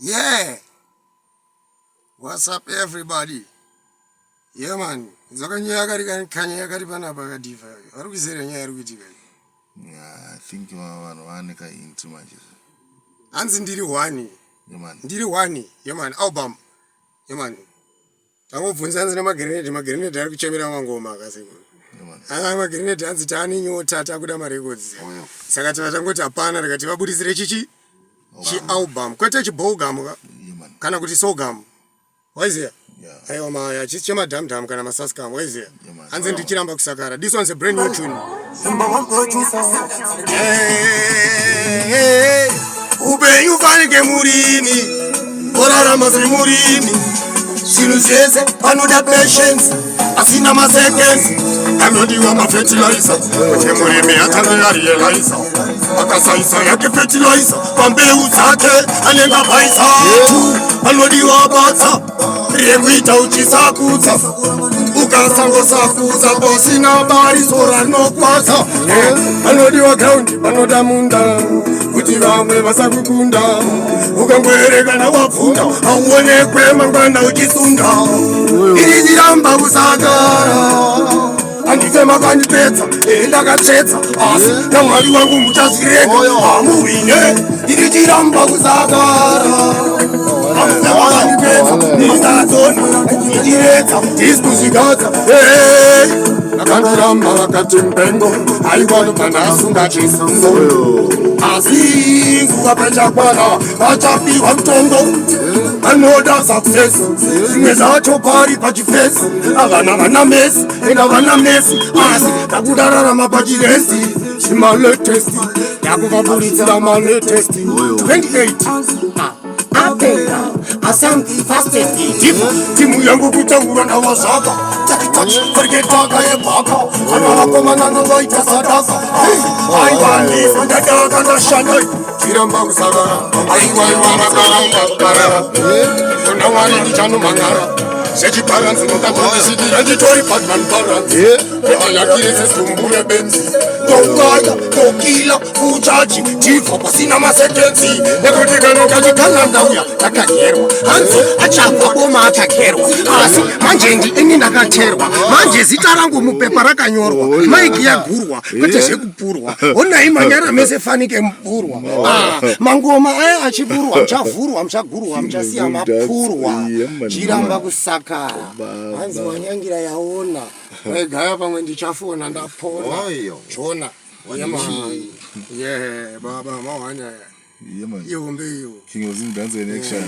Yeah. What's up, everybody? Yeah, man. I think one into my Ndiri wani. Yeah, man. Ndiri wani. Yeah, man. Album. Yeah, man. Angobvunza nzine magrenade ari kuchemera mangoma akaseko. Magrenade anzi tani nyota takuda marecords. Saka tangoti hapana rakati vabudisire chichi album kwete chibogam kana kuti sogam waiziya aiwa maya chisi chemadhamdham kana masaskam waiziya hanzi ndichiramba kusakara. This one's a brand new tune. Upenyu fanike murimi orarama semurimi zvinhu zvese panoda patience asina maseconds anodiwa mafertilizer kuti murimi atange arealiza akasaisa yake fertilizer pambeu dzake anenge apaisa anodiwa bata rekuita uchisakudza ukasangosakudza pasina bari sora rinokwata anodiwa graundi panoda munda kuti vamwe vasakukunda ukangoerekana wabvunda hauonekwe mangwana uchisunda iri chiramba kusagara handife makandipedza ndakatsvetsa asi namwari wangu muchazvireka hamuhwine iri chiramba kusagara akandoramba vakati mpengo aiwanopanasunga chisungo asi nguva pachakwana vachapiwa mutongo anoda success zvimwe zvacho pari pachifesi avana vana mesi enda vana mesi asi takudararama pachiresi zvimaletesti yakuvabuditsira maletesti 28 asambi fastest timu yangu kutaura nawazvaka fariketaka yebhaka anavakomana novaita sadaka aiwanisa ndadaka ndashanda chiramba kusagara aiwaiwanakaramba ona mwari ndichanomangara sechiparanzi nokatondisikira nditori batman paranzi ayakire sesumbure benzi tokaya tokila kuchaji chifa pasina masekensi nekuti kanokachikana ndauya takagerwa hanzi achafa boma atagerwa asi manje ini ndakacherwa manje zita rangu mupepa rakanyorwa maiki yagurwa kwete zvekupurwa onai manyara mese fanike mupurwa mangoma aya achipurwa mchavhurwa mchagurwa mchasiya mapurwa chiramba kusakara hanzi wanyangira yaona waigaya pamwe ndichafona ndapona chona yeah baba mawana iyo mbeyo King was in dance in action.